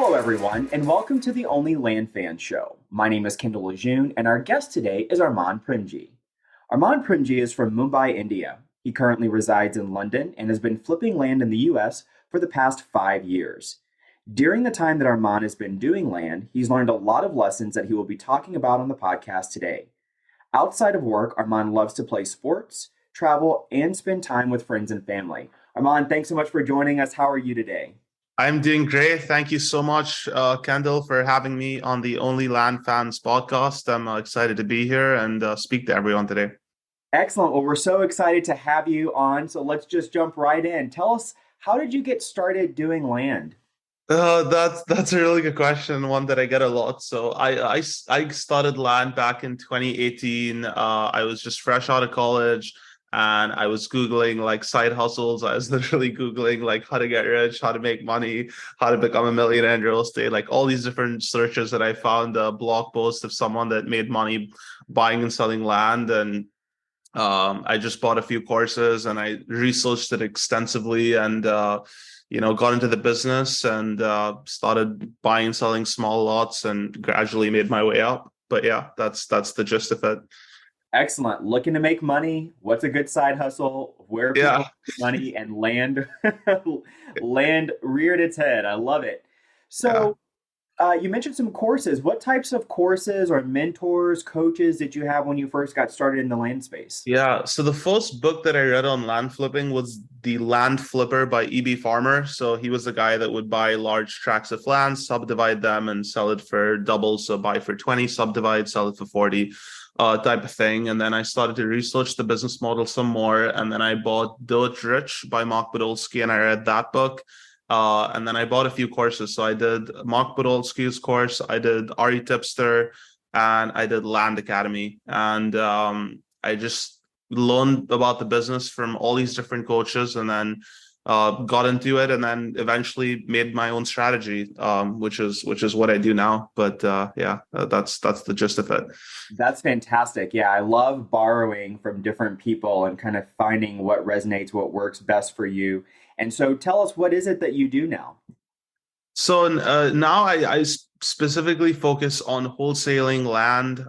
Hello, everyone, and welcome to the OnlyLandFans show. My name is Kendall Lejeune, and our guest today is Armaan Premjee. Armaan Premjee is from Mumbai, India. He currently resides in London and has been flipping land in the US for the past 5 years. During the time that Armaan has been doing land, he's learned a lot of lessons that he will be talking about on the podcast today. Outside of work, Armaan loves to play sports, travel, and spend time with friends and family. Armaan, thanks so much for joining us. How are you today? I'm doing great. Thank you so much, Kendall, for having me on the Only Land Fans podcast. I'm excited to be here and speak to everyone today. Excellent. Well, we're so excited to have you on. So let's just jump right in. Tell us, how did you get started doing land? That's a really good question, one that I get a lot. So I started land back in 2018. I was just fresh out of college and I was Googling like side hustles. I was literally Googling like how to get rich, how to make money, how to become a millionaire in real estate, like all these different searches that I found a blog post of someone that made money buying and selling land. And I just bought a few courses and I researched it extensively and got into the business and started buying and selling small lots and gradually made my way up. But yeah, that's the gist of it. Excellent. Looking to make money. What's a good side hustle? Where are people Yeah. make money and land land reared its head. I love it. Yeah. So you mentioned some courses. What types of courses or mentors, coaches did you have when you first got started in the land space? Yeah. So the first book that I read on land flipping was The Land Flipper by E.B. Farmer. So he was the guy that would buy large tracts of land, subdivide them, and sell it for double. So buy for 20, subdivide, sell it for 40, type of thing. And then I started to research the business model some more. And then I bought Dirt Rich by Mark Podolsky, and I read that book. And then I bought a few courses. So I did Mark Podolsky's course, I did Ari Tipster, and I did Land Academy. And I just learned about the business from all these different coaches and then got into it and then eventually made my own strategy, which is what I do now. But that's the gist of it. That's fantastic. Yeah, I love borrowing from different people and kind of finding what resonates, what works best for you. And so tell us, what is it that you do now? So now I specifically focus on wholesaling land.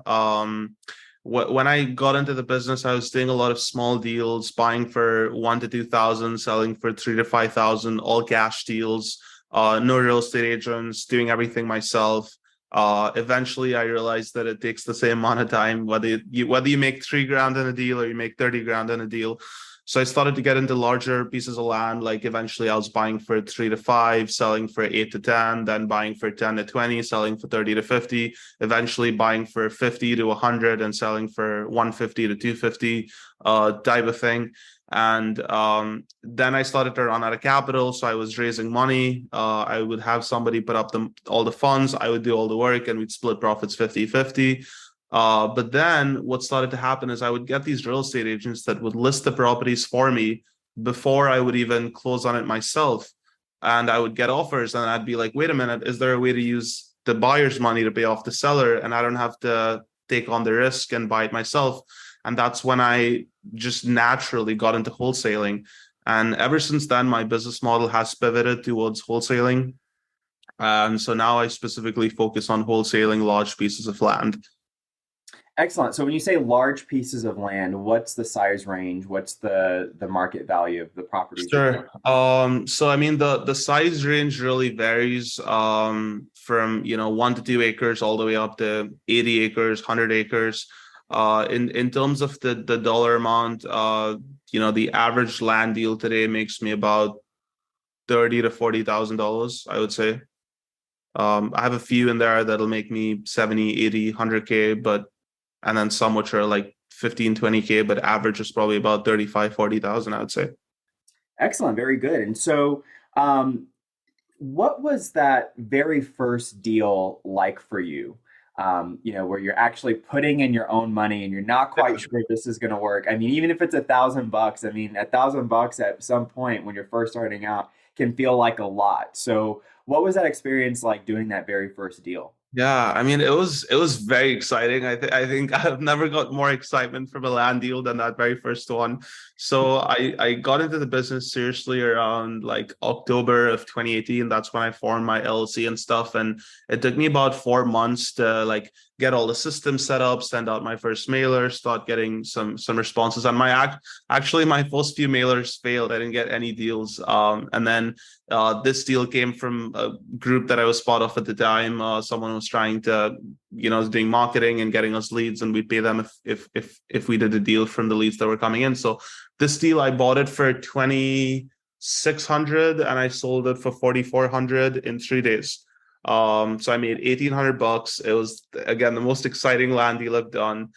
When I got into the business, I was doing a lot of small deals, buying for 1 to 2 thousand, selling for 3 to 5 thousand, all cash deals. No real estate agents, doing everything myself. Eventually, I realized that it takes the same amount of time whether you make 3 grand in a deal or you make 30 grand in a deal. So I started to get into larger pieces of land. Like eventually I was buying for 3 to 5, selling for 8 to 10, then buying for 10 to 20, selling for 30 to 50, eventually buying for 50 to 100 and selling for 150 to 250, type of thing. And then I started to run out of capital. So I was raising money. I would have somebody put up all the funds. I would do all the work and we'd split profits 50-50. But then what started to happen is I would get these real estate agents that would list the properties for me before I would even close on it myself. And I would get offers and I'd be like, wait a minute, is there a way to use the buyer's money to pay off the seller? And I don't have to take on the risk and buy it myself. And that's when I just naturally got into wholesaling. And ever since then, my business model has pivoted towards wholesaling. And so now I specifically focus on wholesaling large pieces of land. Excellent. So when you say large pieces of land, what's the size range? What's the market value of the properties you're Sure. doing? So I mean the size range really varies from 1 to 2 acres all the way up to 80 acres, 100 acres. In terms of the dollar amount, the average land deal today makes me about 30 to 40 thousand dollars, I would say. I have a few in there that'll make me 70, 80, 100K, but and then some which are like 15, 20K, but average is probably about 35, 40,000, I would say. Excellent. Very good. And so, um, what was that very first deal like for you? Where you're actually putting in your own money and you're not quite sure if this is going to work. I mean, even if it's $1,000, I mean, $1,000 at some point when you're first starting out can feel like a lot. So, what was that experience like doing that very first deal? Yeah, I mean it was very exciting. I think I've never got more excitement from a land deal than that very first one. So I got into the business seriously around like October of 2018. That's when I formed my LLC and stuff. And it took me about 4 months to like get all the systems set up, send out my first mailer, start getting some responses. And actually my first few mailers failed. I didn't get any deals. And then this deal came from a group that I was part of at the time. Someone was trying to, doing marketing and getting us leads, and we pay them if we did a deal from the leads that were coming in. So this deal, I bought it for 2,600 and I sold it for 4,400 in 3 days. So I made 1,800 bucks. It was again the most exciting land deal I've done.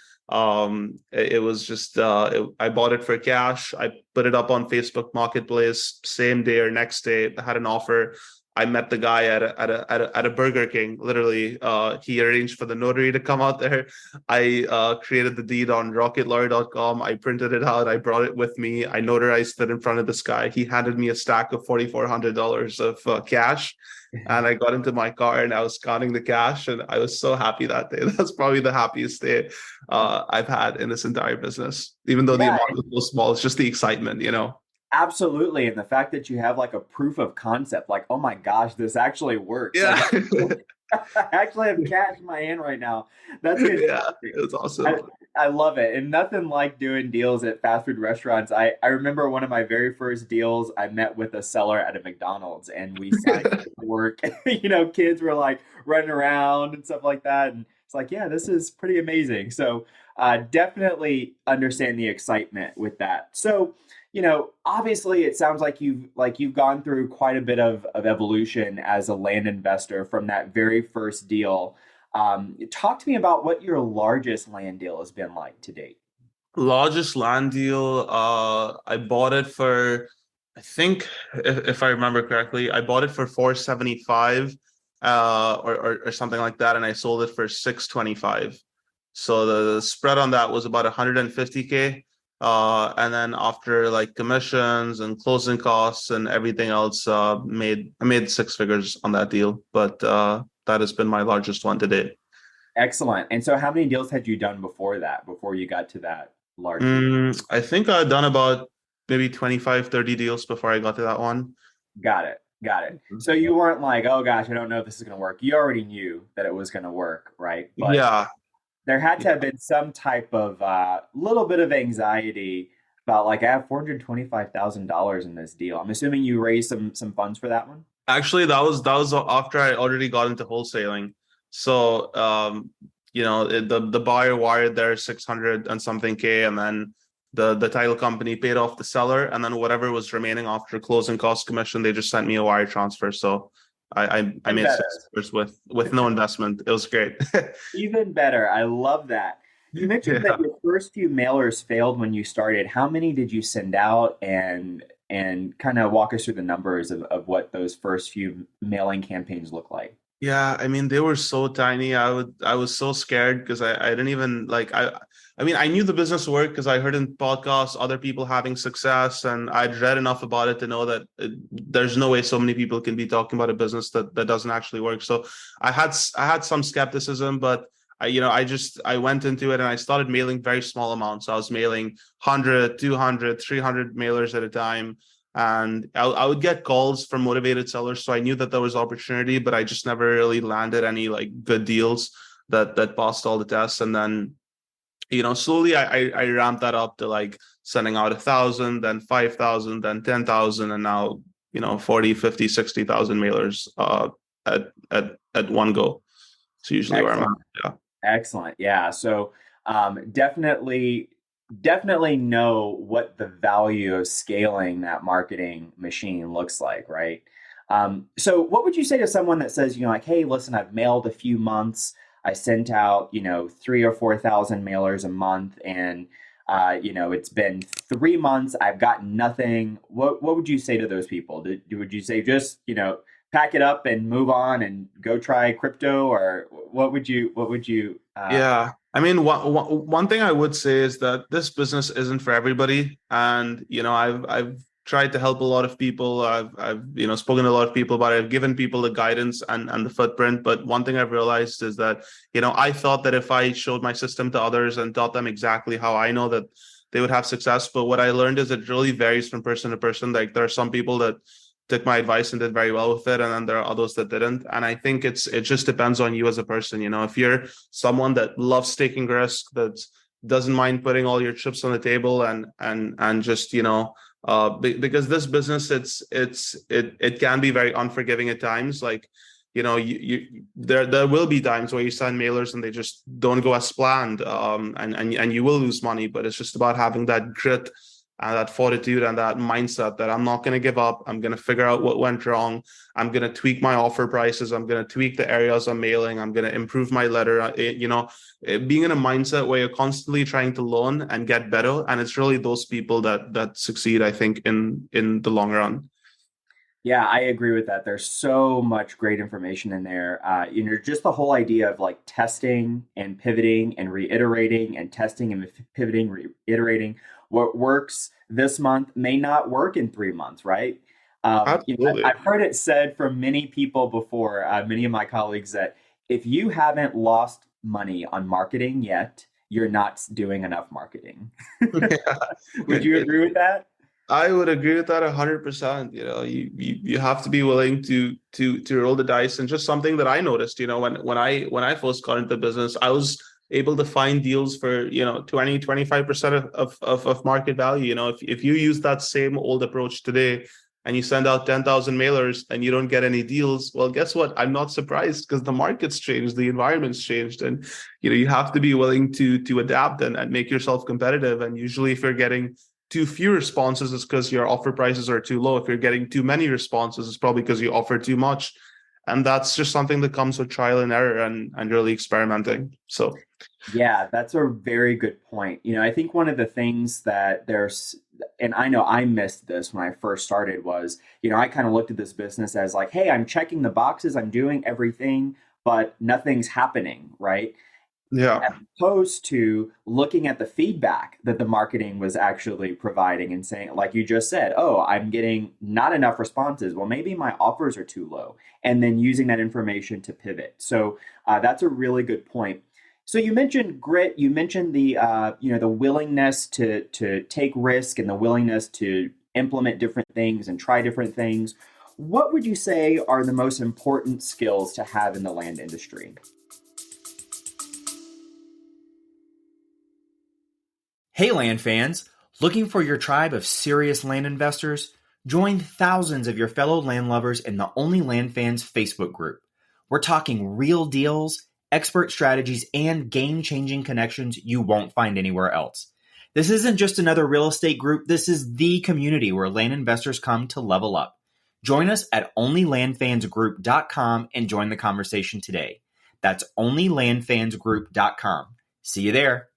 It was just I bought it for cash. I put it up on Facebook Marketplace same day or next day. I had an offer. I met the guy at a Burger King. Literally, he arranged for the notary to come out there. I created the deed on rocketlawyer.com. I printed it out. I brought it with me. I notarized it in front of this guy. He handed me a stack of $4,400 of cash. And I got into my car and I was counting the cash, and I was so happy that day. That's probably the happiest day I've had in this entire business. Even though the Yeah, amount was so small, it's just the excitement. absolutely. And the fact that you have like a proof of concept, like, oh my gosh, this actually works. Like Yeah. I actually have cash in my hand right now. That's Yeah, fantastic. it was awesome. I love it. And nothing like doing deals at fast food restaurants. I remember one of my very first deals, I met with a seller at a McDonald's and we signed work. Kids were like running around and stuff like that. And it's like, yeah, this is pretty amazing. So definitely understand the excitement with that. So, obviously it sounds like you've gone through quite a bit of evolution as a land investor from that very first deal. Talk to me about what your largest land deal has been like to date. Largest land deal, I bought it for, I think, if I remember correctly, I bought it for 475, or something like that, and I sold it for 625. So the spread on that was about 150K. And then after like commissions and closing costs and everything else, I made six figures on that deal. But that has been my largest one to date. Excellent. And so how many deals had you done before that, before you got to that large deal? I think I've done about maybe 25, 30 deals before I got to that one. Got it. Got it. So you weren't like, oh gosh, I don't know if this is going to work. You already knew that it was going to work, right? But Yeah. there had to Yeah. have been some type of little bit of anxiety about like I have $425,000 in this deal. I'm assuming you raised some funds for that one. Actually, that was after I already got into wholesaling. So, the buyer wired their 600 and something K, and then the title company paid off the seller, and then whatever was remaining after closing cost commission, they just sent me a wire transfer. So I Even made better. six figures with no investment. It was great. Even better. I love that. You mentioned that Yeah. your first few mailers failed when you started. How many did you send out and kind of walk us through the numbers of what those first few mailing campaigns look like? Yeah, I mean they were so tiny. I was so scared because I didn't even like I mean I knew the business worked because I heard in podcasts other people having success, and I'd read enough about it to know that there's no way so many people can be talking about a business that doesn't actually work. So I had some skepticism, but I went into it and I started mailing very small amounts. I was mailing 100, 200, 300 mailers at a time, and I would get calls from motivated sellers, so I knew that there was opportunity, but I just never really landed any like good deals that passed all the tests. And then slowly I ramped that up to like sending out 1,000, then 5,000, then 10,000, and now 40, 50, 60,000 mailers at one go. It's usually where I'm at. Excellent. Yeah. Excellent. Yeah. So definitely know what the value of scaling that marketing machine looks like, right? So what would you say to someone that says, like, hey, listen, I've mailed a few months. I sent out, 3 or 4 thousand mailers a month, and it's been 3 months. I've gotten nothing. What would you say to those people? Would you say just, pack it up and move on and go try crypto, or what would you Yeah. I mean, one thing I would say is that this business isn't for everybody. And, I've tried to help a lot of people. I've spoken to a lot of people about it. I've given people the guidance and the footprint. But one thing I've realized is that, I thought that if I showed my system to others and taught them exactly how I know, that they would have success. But what I learned is it really varies from person to person. Like there are some people that took my advice and did very well with it, and then there are others that didn't. And I think it just depends on you as a person. If you're someone that loves taking risk, that doesn't mind putting all your chips on the table, and just because this business, it can be very unforgiving at times. Like, there will be times where you send mailers and they just don't go as planned, and you will lose money. But it's just about having that grit and that fortitude and that mindset that I'm not going to give up. I'm going to figure out what went wrong. I'm going to tweak my offer prices. I'm going to tweak the areas I'm mailing. I'm going to improve my letter. Being in a mindset where you're constantly trying to learn and get better. And it's really those people that succeed, I think, in the long run. Yeah, I agree with that. There's so much great information in there. Just the whole idea of like testing and pivoting and reiterating and testing and pivoting, reiterating. What works this month may not work in 3 months, right? Absolutely. I've heard it said from many people before, many of my colleagues, that if you haven't lost money on marketing yet, you're not doing enough marketing. Would you agree with that? I would agree with that 100%. You have to be willing to roll the dice. And just something that I noticed, when I first got into the business, I was able to find deals for 20-25% of market value. If you use that same old approach today and you send out 10,000 mailers and you don't get any deals, well, guess what? I'm not surprised, because the market's changed, the environment's changed, and you have to be willing to adapt and make yourself competitive. And usually, if you're getting too few responses, it's because your offer prices are too low. If you're getting too many responses, it's probably because you offer too much. And that's just something that comes with trial and error and really experimenting. So Yeah, that's a very good point. I think one of the things that and I know I missed this when I first started, was, I kind of looked at this business as like, hey, I'm checking the boxes, I'm doing everything, but nothing's happening, right? yeah. As opposed to looking at the feedback that the marketing was actually providing and saying, like you just said, oh, I'm getting not enough responses. Well, maybe my offers are too low. And then using that information to pivot. So that's a really good point. So you mentioned grit. You mentioned the willingness to take risk and the willingness to implement different things and try different things. What would you say are the most important skills to have in the land industry? Hey, land fans! Looking for your tribe of serious land investors? Join thousands of your fellow land lovers in the Only Land Fans Facebook group. We're talking real deals, expert strategies, and game-changing connections you won't find anywhere else. This isn't just another real estate group. This is the community where land investors come to level up. Join us at onlylandfansgroup.com and join the conversation today. That's onlylandfansgroup.com. See you there.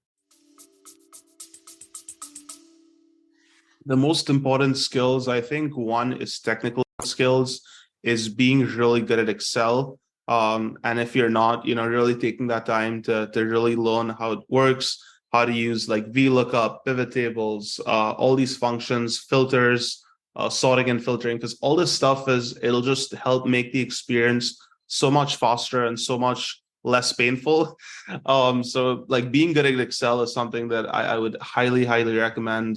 The most important skills, I think, one is technical skills, is being really good at Excel. And if you're not, really taking that time to really learn how it works, how to use like VLOOKUP, pivot tables, all these functions, filters, sorting and filtering, because all this stuff it'll just help make the experience so much faster and so much less painful. So like being good at Excel is something that I would highly, highly recommend,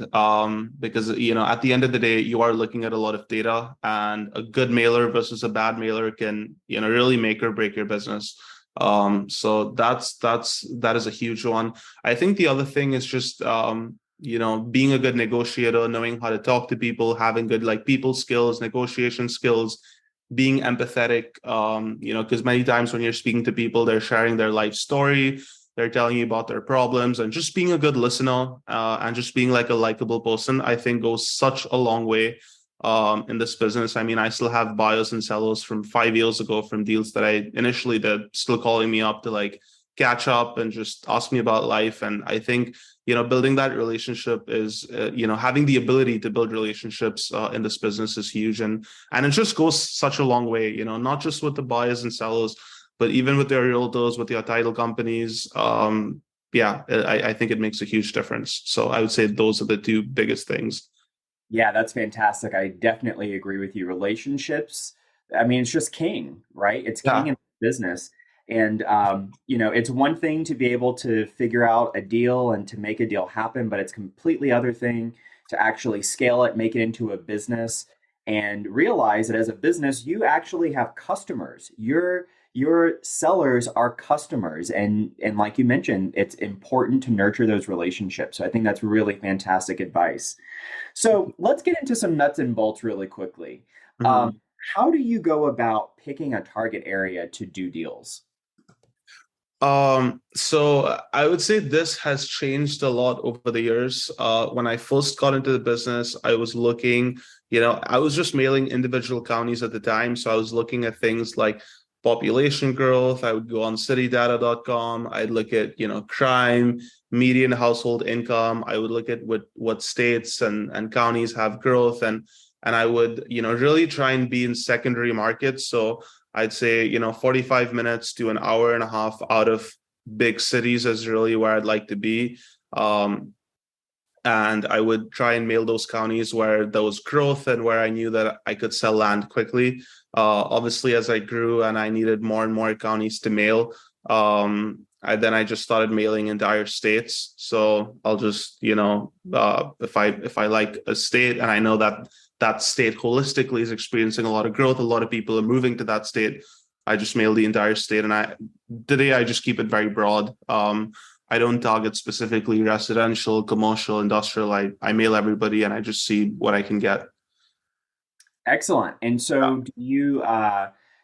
because, at the end of the day, you are looking at a lot of data, and a good mailer versus a bad mailer can, really make or break your business. So that is a huge one. I think the other thing is just, being a good negotiator, knowing how to talk to people, having good like people skills, negotiation skills, being empathetic, because many times when you're speaking to people, they're sharing their life story, they're telling you about their problems, and just being a good listener, and just being like a likable person, I think goes such a long way in this business. I mean, I still have buyers and sellers from 5 years ago from deals that I initially did, still calling me up to like catch up and just ask me about life. And I think, building that relationship is, having the ability to build relationships in this business is huge. And it just goes such a long way, not just with the buyers and sellers, but even with their realtors, with their title companies. I think it makes a huge difference. So I would say those are the two biggest things. Yeah, that's fantastic. I definitely agree with you. Relationships, I mean, it's just king, right? It's king Yeah. in business. And, it's one thing to be able to figure out a deal and to make a deal happen, but it's completely other thing to actually scale it, make it into a business, and realize that as a business, you actually have customers. Your sellers are customers. And like you mentioned, it's important to nurture those relationships. So I think that's really fantastic advice. So let's get into some nuts and bolts really quickly. Um, Mhm. how do you go about picking a target area to do deals? So I would say this has changed a lot over the years. When I first got into the business, I was looking, I was just mailing individual counties at the time. So I was looking at things like population growth. I would go on citydata.com. I'd look at, crime, median household income. I would look at what states and counties have growth, and I would, really try and be in secondary markets. So I'd say, 45 minutes to an hour and a half out of big cities is really where I'd like to be. Um, and I would try and mail those counties where there was growth and where I knew that I could sell land quickly. Obviously, as I grew and I needed more and more counties to mail, then I just started mailing entire states. So I'll just, if I like a state and I know that that state holistically is experiencing a lot of growth, a lot of people are moving to that state, I just mail the entire state. And today I just keep it very broad. I don't target specifically residential, commercial, industrial. I mail everybody and I just see what I can get. Excellent. And so do you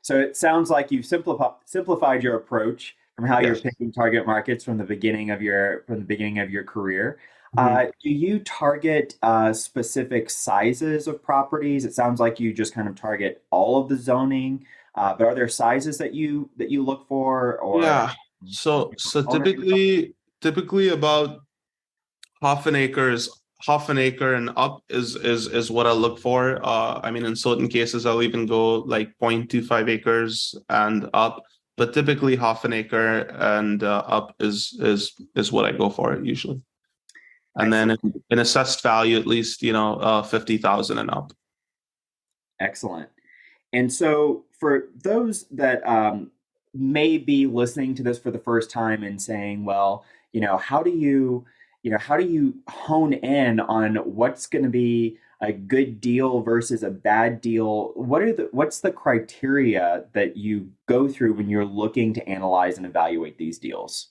so it sounds like you've simplified your approach from how you're Yes. picking target markets from the beginning of your career. Mhm. Do you target specific sizes of properties? It sounds like you just kind of target all of the zoning, but are there sizes that you look for or Yeah. So ownership? typically about half an acre and up is what I look for. I mean, in certain cases, I'll even go like 0.25 acres and up, but typically half an acre and up is what I go for usually. And then Excellent. in assessed value, at least 50,000 and up. Excellent. And so, for those that may be listening to this for the first time and saying, "Well, how do you hone in on what's going to be a good deal versus a bad deal? What's the criteria that you go through when you're looking to analyze and evaluate these deals?"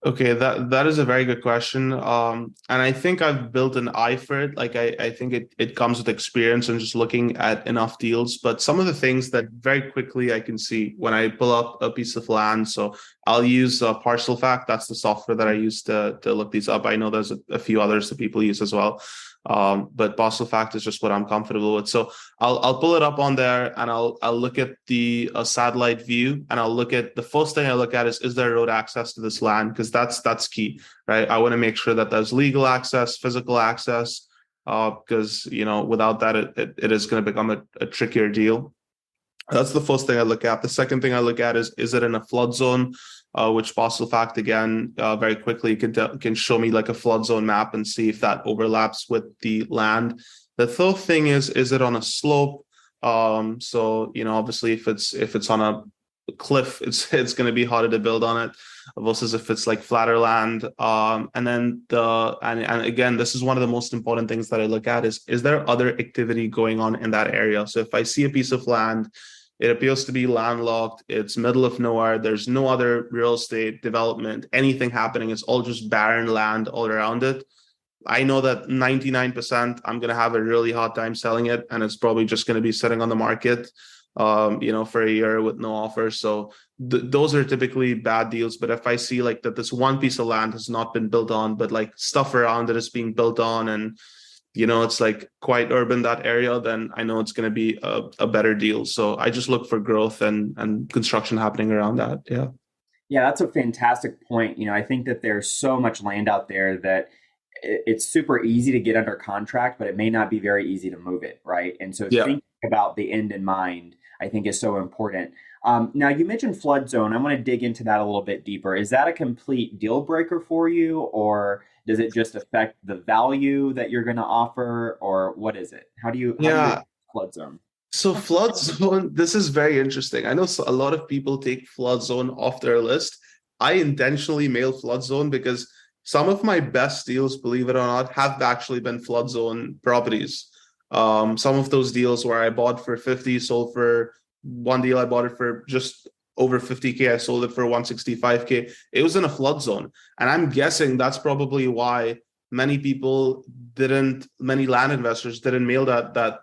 Okay, that is a very good question. And I think I've built an eye for it. Like I think it comes with experience and just looking at enough deals. But some of the things that very quickly I can see when I pull up a piece of land. So I'll use Parcel Fact. That's the software that I use to look these up. I know there's a few others that people use as well. But Parcel Fact is just what I'm comfortable with. So I'll pull it up on there and I'll look at the satellite view, and I'll look at the first thing I look at is there road access to this land, because that's key, right? I want to make sure that there's legal access, physical access, because without that it is going to become a trickier deal. That's the first thing I look at. The second thing I look at is it in a flood zone, which Fossil Fact again very quickly can show me like a flood zone map and see if that overlaps with the land. The third thing is it on a slope? So obviously if it's on a cliff, it's going to be harder to build on it versus if it's like flatter land. And then and again, this is one of the most important things that I look at is there other activity going on in that area? So if I see a piece of land, it appears to be landlocked. It's middle of nowhere. There's no other real estate development, anything happening. It's all just barren land all around it. I know that 99% I'm going to have a really hard time selling it, and it's probably just going to be sitting on the market, for a year with no offer. So those are typically bad deals. But if I see like that this one piece of land has not been built on, but like stuff around it is being built on, and it's like quite urban, that area, then I know it's going to be a better deal. So I just look for growth and construction happening around that. Yeah. Yeah, that's a fantastic point. I think that there's so much land out there that it's super easy to get under contract, but it may not be very easy to move it, right? And so Yeah. thinking about the end in mind, I think is so important. Now, you mentioned flood zone. I want to dig into that a little bit deeper. Is that a complete deal breaker for you, or Does it just affect the value that you're going to offer, or what is it? How do you Yeah. flood zone? So flood zone, this is very interesting. I know a lot of people take flood zone off their list. I intentionally mail flood zone because some of my best deals, believe it or not, have actually been flood zone properties. Some of those deals where I bought for 50, sold for one deal, I bought it for just over 50K. I sold it for 165K. It was in a flood zone. And I'm guessing that's probably why many land investors didn't mail that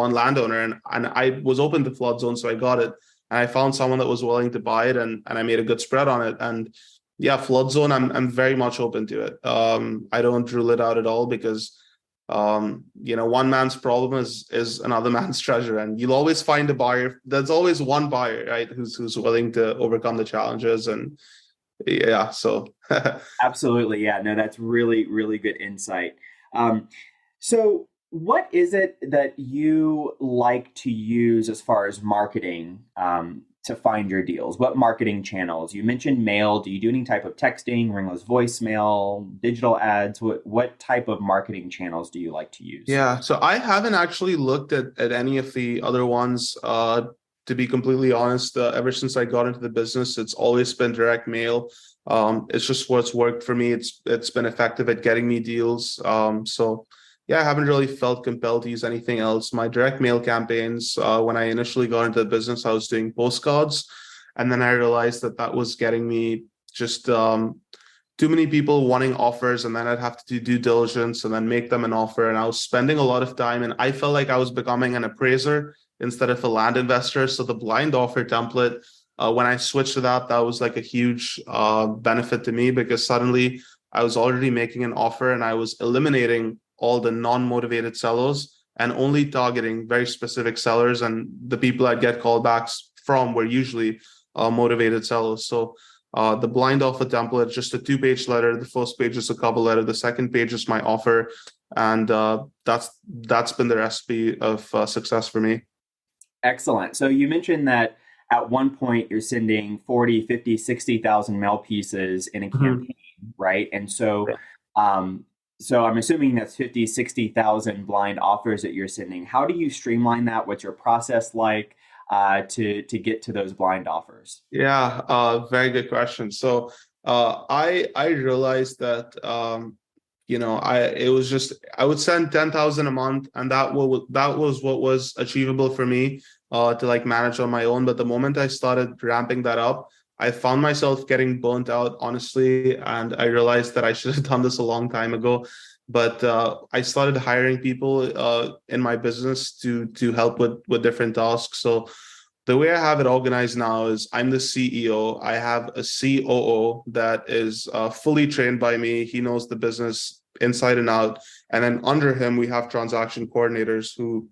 one landowner, and I was open to flood zone, so I got it, and I found someone that was willing to buy it, and I made a good spread on it. And yeah, flood zone, I'm very much open to it. I don't rule it out at all because one man's problem is another man's treasure, and you'll always find a buyer. There's always one buyer, right, who's willing to overcome the challenges. And yeah, so Absolutely. Yeah, no, that's really, really good insight. So, what is it that you like to use as far as marketing to find your deals? What marketing channels? You mentioned mail. Do you do any type of texting, ringless voicemail, digital ads? What type of marketing channels do you like to use? Yeah, so I haven't actually looked at any of the other ones. To be completely honest, ever since I got into the business, it's always been direct mail. It's just what's worked for me. It's been effective at getting me deals. So yeah, I haven't really felt compelled to use anything else. My direct mail campaigns, when I initially got into the business, I was doing postcards, and then I realized that was getting me just too many people wanting offers, and then I'd have to do due diligence and then make them an offer. And I was spending a lot of time, and I felt like I was becoming an appraiser instead of a land investor. So the blind offer template, when I switched to that was like a huge benefit to me, because suddenly I was already making an offer and I was eliminating all the non-motivated sellers and only targeting very specific sellers. And the people I'd get callbacks from were usually motivated sellers. So the blind offer template, just a 2-page letter. The first page is a cover letter. The second page is my offer. And that's been the recipe of success for me. Excellent. So you mentioned that at one point you're sending 40, 50, 60,000 mail pieces in a Mhm. campaign, right? And so I'm assuming that's 50, 60,000 blind offers that you're sending. How do you streamline that? What's your process like to get to those blind offers? Yeah, very good question. So I realized that I would send 10,000 a month, and that was what was achievable for me to like manage on my own. But the moment I started ramping that up, I found myself getting burnt out, honestly, and I realized that I should have done this a long time ago. But I started hiring people in my business to help with different tasks. So the way I have it organized now is I'm the CEO. I have a COO that is fully trained by me. He knows the business inside and out. And then under him, we have transaction coordinators who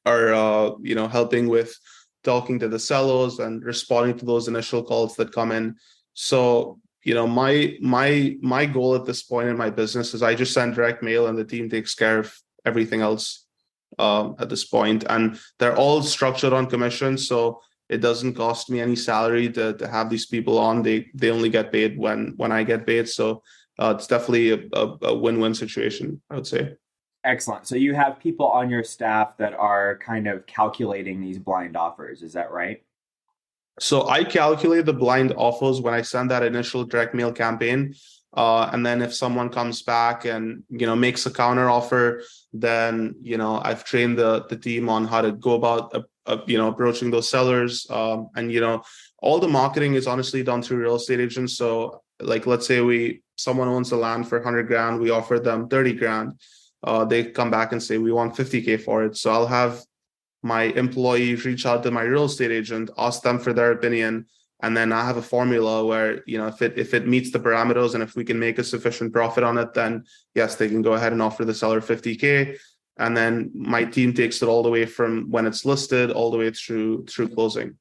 are, helping with talking to the sellers and responding to those initial calls that come in. So, my goal at this point in my business is I just send direct mail and the team takes care of everything else at this point. And they're all structured on commission, so it doesn't cost me any salary to have these people on. They only get paid when I get paid. So it's definitely a win-win situation, I would say. Excellent. So you have people on your staff that are kind of calculating these blind offers. Is that right? So I calculate the blind offers when I send that initial direct mail campaign. And then if someone comes back and makes a counter offer, then I've trained the team on how to go about approaching those sellers. And all the marketing is honestly done through real estate agents. So like, let's say someone owns the land for 100 grand, we offer them 30 grand. They come back and say we want 50K for it. So I'll have my employees reach out to my real estate agent, ask them for their opinion, and then I have a formula where if it meets the parameters and if we can make a sufficient profit on it, then yes, they can go ahead and offer the seller 50K, and then my team takes it all the way from when it's listed all the way through closing.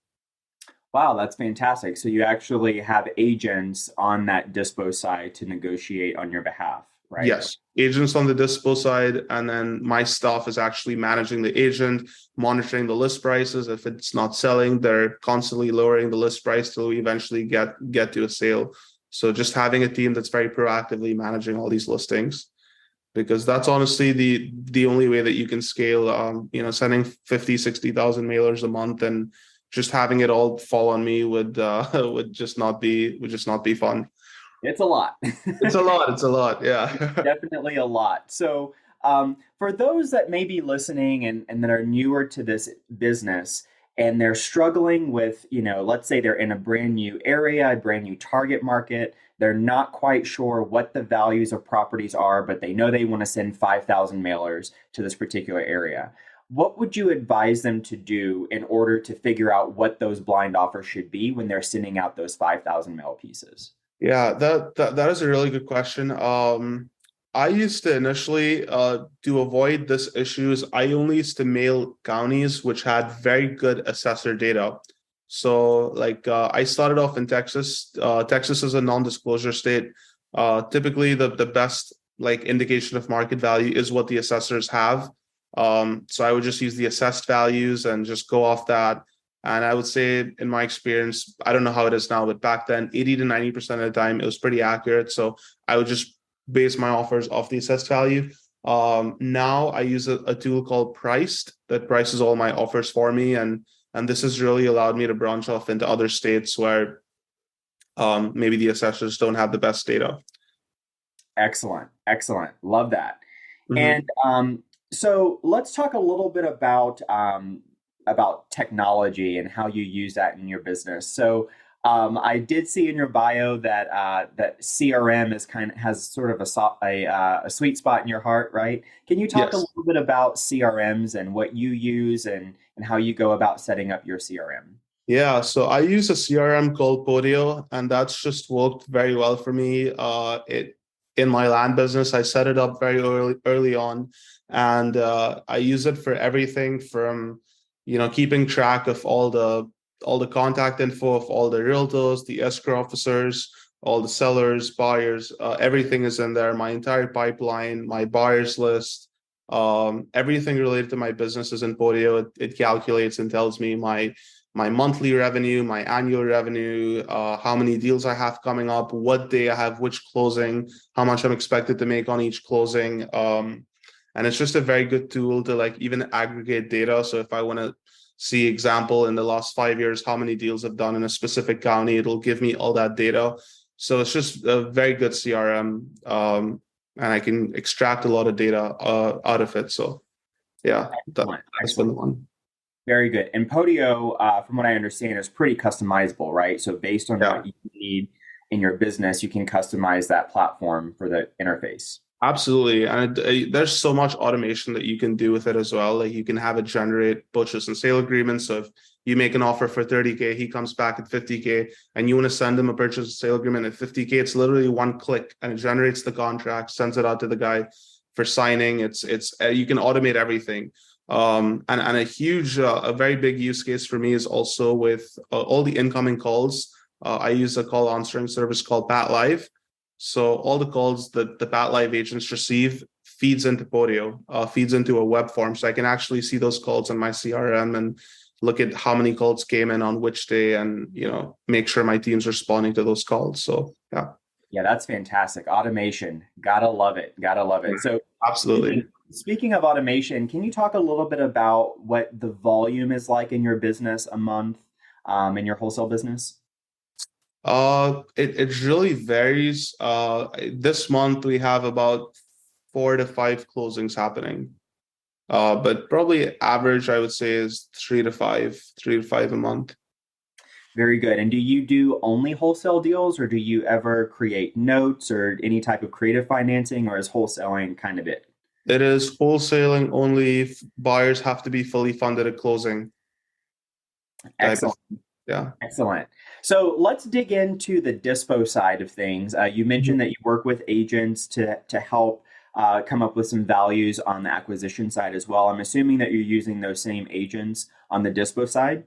Wow, that's fantastic. So you actually have agents on that dispo side to negotiate on your behalf, right? Yes, agents on the dispo side, and then my staff is actually managing the agent, monitoring the list prices. If it's not selling, they're constantly lowering the list price till we eventually get to a sale. So just having a team that's very proactively managing all these listings, because that's honestly the only way that you can scale. Sending 50, 60,000 mailers a month and just having it all fall on me would would just not be fun. It's a lot. It's a lot. It's a lot. Yeah. Definitely a lot. So, for those that may be listening and that are newer to this business and they're struggling with, let's say they're in a brand new area, a brand new target market, they're not quite sure what the values of properties are, but they know they want to send 5,000 mailers to this particular area. What would you advise them to do in order to figure out what those blind offers should be when they're sending out those 5,000 mail pieces? Yeah, that is a really good question. I used to initially, to avoid this issues, I only used to mail counties which had very good assessor data. So, like, I started off in Texas. Texas is a non-disclosure state. Typically, the best like indication of market value is what the assessors have. So I would just use the assessed values and just go off that. And I would say, in my experience, I don't know how it is now, but back then, 80 to 90% of the time, it was pretty accurate. So I would just base my offers off the assessed value. Now I use a tool called Priced that prices all my offers for me. And this has really allowed me to branch off into other states where maybe the assessors don't have the best data. Excellent. Excellent. Love that. Mhm. And so let's talk a little bit about technology and how you use that in your business. So I did see in your bio that that CRM has sort of a sweet spot in your heart, right? Can you talk a Yes. little bit about CRMs and what you use and how you go about setting up your CRM? Yeah, so I use a CRM called Podio, and that's just worked very well for me. It in my land business, I set it up very early on, and I use it for everything from, keeping track of all the contact info of all the realtors, the escrow officers, all the sellers, buyers. Everything is in there. My entire pipeline, my buyers list, everything related to my business is in Podio. It calculates and tells me my monthly revenue, my annual revenue, how many deals I have coming up, what day I have which closing, how much I'm expected to make on each closing. And it's just a very good tool to like even aggregate data. So if I want to see example in the last 5 years, how many deals I've done in a specific county, it'll give me all that data. So it's just a very good CRM. And I can extract a lot of data out of it. So yeah, Excellent. that's been Excellent. the one. Very good. And Podio, from what I understand, is pretty customizable, right? So based on Yeah. what you need in your business, you can customize that platform for the interface. Absolutely. And there's so much automation that you can do with it as well. Like you can have it generate purchase and sale agreements. So if you make an offer for 30K, he comes back at 50K and you want to send him a purchase and sale agreement at 50K, it's literally one click and it generates the contract, sends it out to the guy for signing. It's you can automate everything. And a very big use case for me is also with all the incoming calls. I use a call answering service called Pat Live. So all the calls that the Pat Live agents receive feeds into Podio, feeds into a web form. So I can actually see those calls in my CRM and look at how many calls came in on which day and, make sure my team's responding to those calls. So yeah. Yeah, that's fantastic. Automation. Gotta love it. Gotta love it. So Absolutely. speaking of automation, can you talk a little bit about what the volume is like in your business a month, in your wholesale business? It really varies. This month we have about 4 to 5 closings happening. But probably average, I would say, is 3 to 5 a month. Very good. And do you do only wholesale deals or do you ever create notes or any type of creative financing, or is wholesaling kind of it? It is wholesaling only. Buyers have to be fully funded at closing type of, Excellent. yeah. Excellent. So let's dig into the dispo side of things. You Mhm. mentioned that you work with agents to help come up with some values on the acquisition side as well. I'm assuming that you're using those same agents on the dispo side.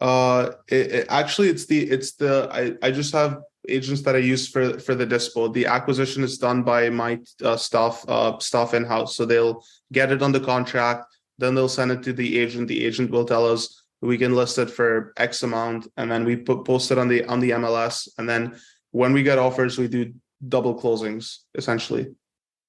Actually, I just have agents that I use for the dispo. The acquisition is done by my staff in house, so they'll get it on the contract, then they'll send it to the agent. The agent will tell us we can list it for X amount, and then we post it on the MLS, and then when we get offers, we do double closings essentially.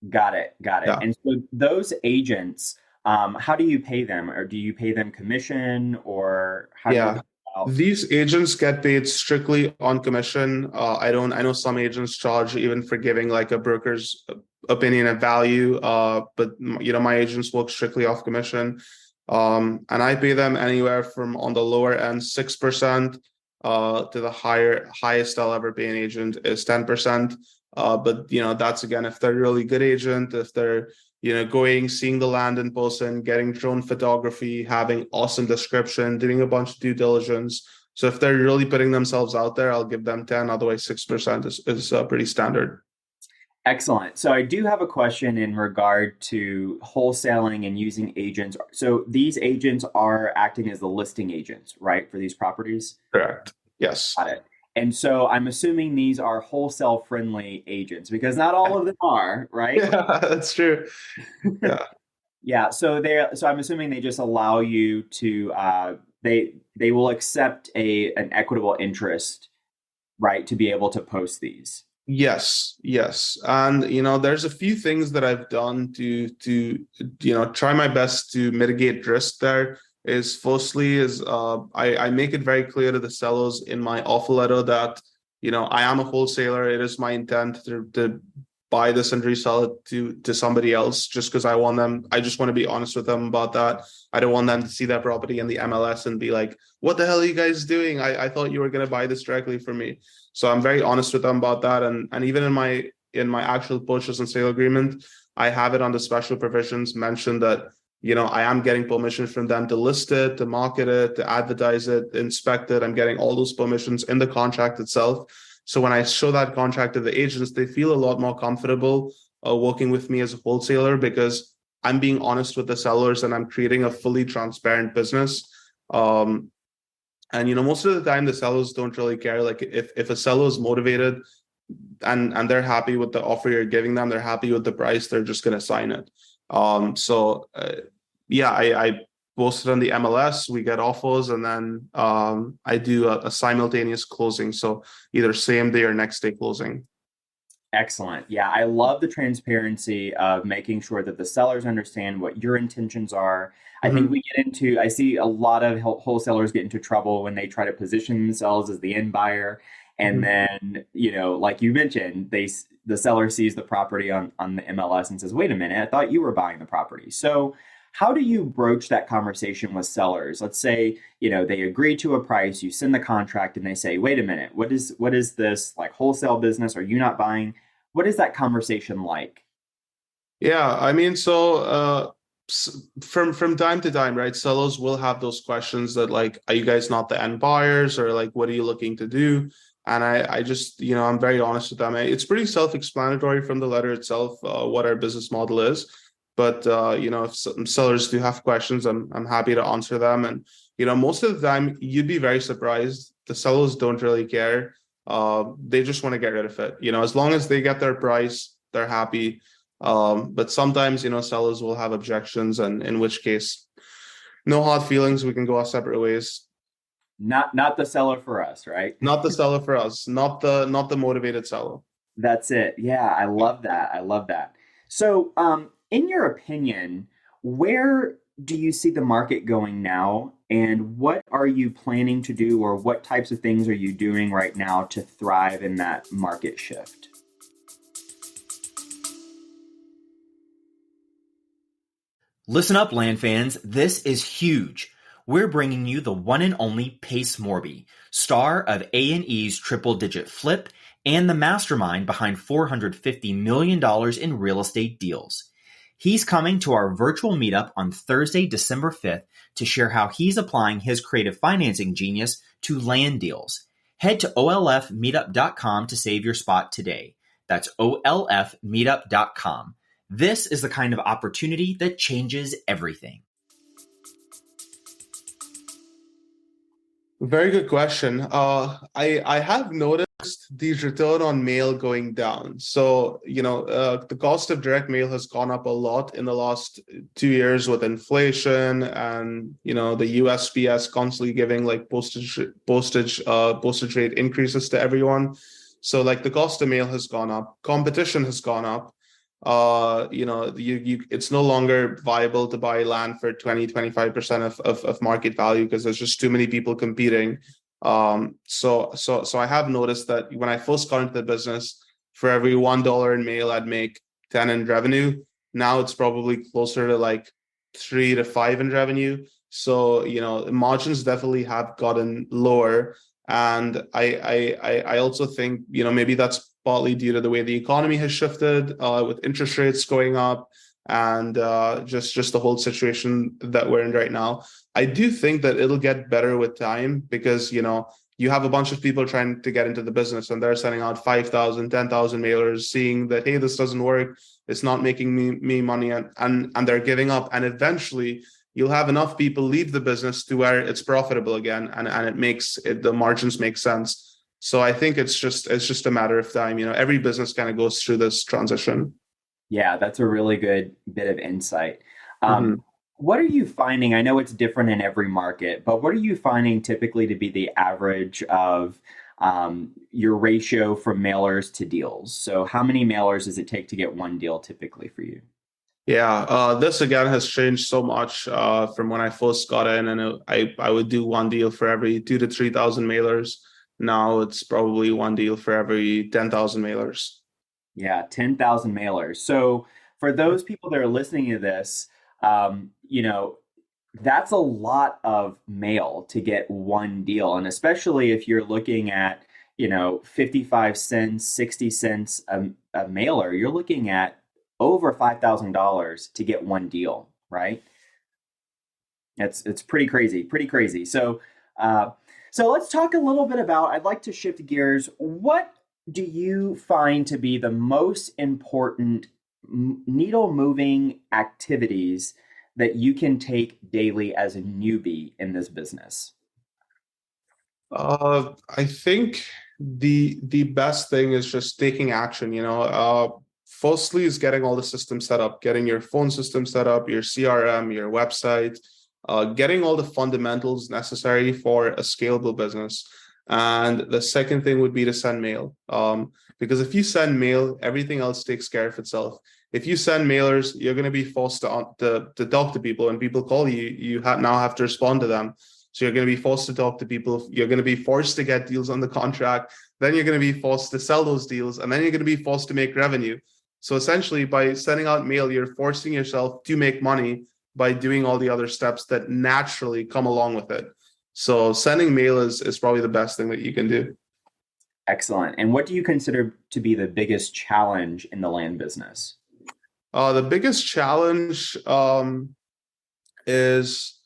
Got it. Got it. Yeah. And so those agents, how do you pay them? Or do you pay them commission or how do you Yeah. go about? These agents get paid strictly on commission. I know some agents charge even for giving like a broker's opinion and value. But my agents work strictly off commission. And I pay them anywhere from on the lower end 6% to the highest I'll ever pay an agent is 10%. But that's again if they're a really good agent, if they're going, seeing the land in person, getting drone photography, having awesome description, doing a bunch of due diligence. So if they're really putting themselves out there, I'll give them 10. Otherwise, 6% is pretty standard. Excellent. So I do have a question in regard to wholesaling and using agents. So these agents are acting as the listing agents, right, for these properties? Correct. Yes. Got it. And so I'm assuming these are wholesale friendly agents because not all of them are, right? Yeah, that's true. Yeah. Yeah. So I'm assuming they just allow you to they will accept an equitable interest, right, to be able to post these. Yes, yes. And there's a few things that I've done to try my best to mitigate risk there. Is firstly is I make it very clear to the sellers in my offer letter that I am a wholesaler. It is my intent to buy this and resell it to somebody else just because I just want to be honest with them about that. I don't want them to see that property in the MLS and be like, what the hell are you guys doing? I thought you were going to buy this directly from me. So I'm very honest with them about that. And even in my actual purchase and sale agreement, I have it on the special provisions mentioned that I am getting permission from them to list it, to market it, to advertise it, inspect it. I'm getting all those permissions in the contract itself. So when I show that contract to the agents, they feel a lot more comfortable working with me as a wholesaler because I'm being honest with the sellers and I'm creating a fully transparent business. And most of the time the sellers don't really care. Like if a seller is motivated and they're happy with the offer you're giving them, they're happy with the price, they're just going to sign it. I post it on the MLS, we get offers, and then I do a simultaneous closing. So either same day or next day closing. Excellent. Yeah, I love the transparency of making sure that the sellers understand what your intentions are. I think I see a lot of wholesalers get into trouble when they try to position themselves as the end buyer. And then, like you mentioned, the seller sees the property on the MLS and says, wait a minute, I thought you were buying the property. So how do you broach that conversation with sellers? Let's say, they agree to a price, you send the contract and they say, wait a minute, what is this like wholesale business? Are you not buying? What is that conversation like? Yeah, I mean, so from time to time, right? Sellers will have those questions that like, are you guys not the end buyers, or like, what are you looking to do? And I just, I'm very honest with them. It's pretty self-explanatory from the letter itself, what our business model is. But if some sellers do have questions, I'm happy to answer them. And most of the time, you'd be very surprised. The sellers don't really care. They just want to get rid of it. As long as they get their price, they're happy. But sometimes, sellers will have objections, and in which case, no hard feelings. We can go our separate ways. Not the seller for us, right? Not the seller for us. Not the motivated seller. That's it. Yeah, I love that. I love that. So, in your opinion, where do you see the market going now? And what are you planning to do, or what types of things are you doing right now to thrive in that market shift? Listen up, land fans. This is huge. We're bringing you the one and only Pace Morby, star of A&E's Triple Digit Flip and the mastermind behind $450 million in real estate deals. He's coming to our virtual meetup on Thursday, December 5th to share how he's applying his creative financing genius to land deals. Head to olfmeetup.com to save your spot today. That's olfmeetup.com. This is the kind of opportunity that changes everything. Very good question. I have noticed the return on mail going down. So, the cost of direct mail has gone up a lot in the last 2 years with inflation and, the USPS constantly giving like postage rate increases to everyone. So like the cost of mail has gone up, competition has gone up. It's no longer viable to buy land for 20-25% of market value because there's just too many people competing. So I have noticed that when I first got into the business, for every $1 in mail, I'd make 10 in revenue. Now it's probably closer to like 3 to 5 in revenue. So, margins definitely have gotten lower. And I also think, maybe that's partly due to the way the economy has shifted, with interest rates going up and just the whole situation that we're in right now. I do think that it'll get better with time because, you have a bunch of people trying to get into the business and they're sending out 5,000, 10,000 mailers, seeing that, hey, this doesn't work. It's not making me money, and they're giving up. And eventually you'll have enough people leave the business to where it's profitable again, and the margins make sense. So I think it's just a matter of time. Every business kind of goes through this transition. Yeah, that's a really good bit of insight. Mm-hmm. What are you finding? I know it's different in every market, but what are you finding typically to be the average of your ratio from mailers to deals? So how many mailers does it take to get one deal typically for you? Yeah, this again has changed so much from when I first got in, and I would do one deal for every 2,000 to 3,000 mailers. Now it's probably one deal for every 10,000 mailers. Yeah, 10,000 mailers. So for those people that are listening to this, that's a lot of mail to get one deal. And especially if you're looking at, 55 cents, 60 cents a mailer, you're looking at over $5,000 to get one deal, right? It's pretty crazy. So let's talk a little bit about, I'd like to shift gears. What do you find to be the most important needle moving activities that you can take daily as a newbie in this business? I think the best thing is just taking action. Firstly is getting all the systems set up, getting your phone system set up, your CRM, your website, getting all the fundamentals necessary for a scalable business. And the second thing would be to send mail. Because if you send mail, everything else takes care of itself. If you send mailers, you're going to be forced to talk to people. When people call you, now have to respond to them. So you're going to be forced to talk to people. You're going to be forced to get deals on the contract. Then you're going to be forced to sell those deals. And then you're going to be forced to make revenue. So essentially, by sending out mail, you're forcing yourself to make money by doing all the other steps that naturally come along with it. So sending mail is probably the best thing that you can do. Excellent. And what do you consider to be the biggest challenge in the land business? The biggest challenge is,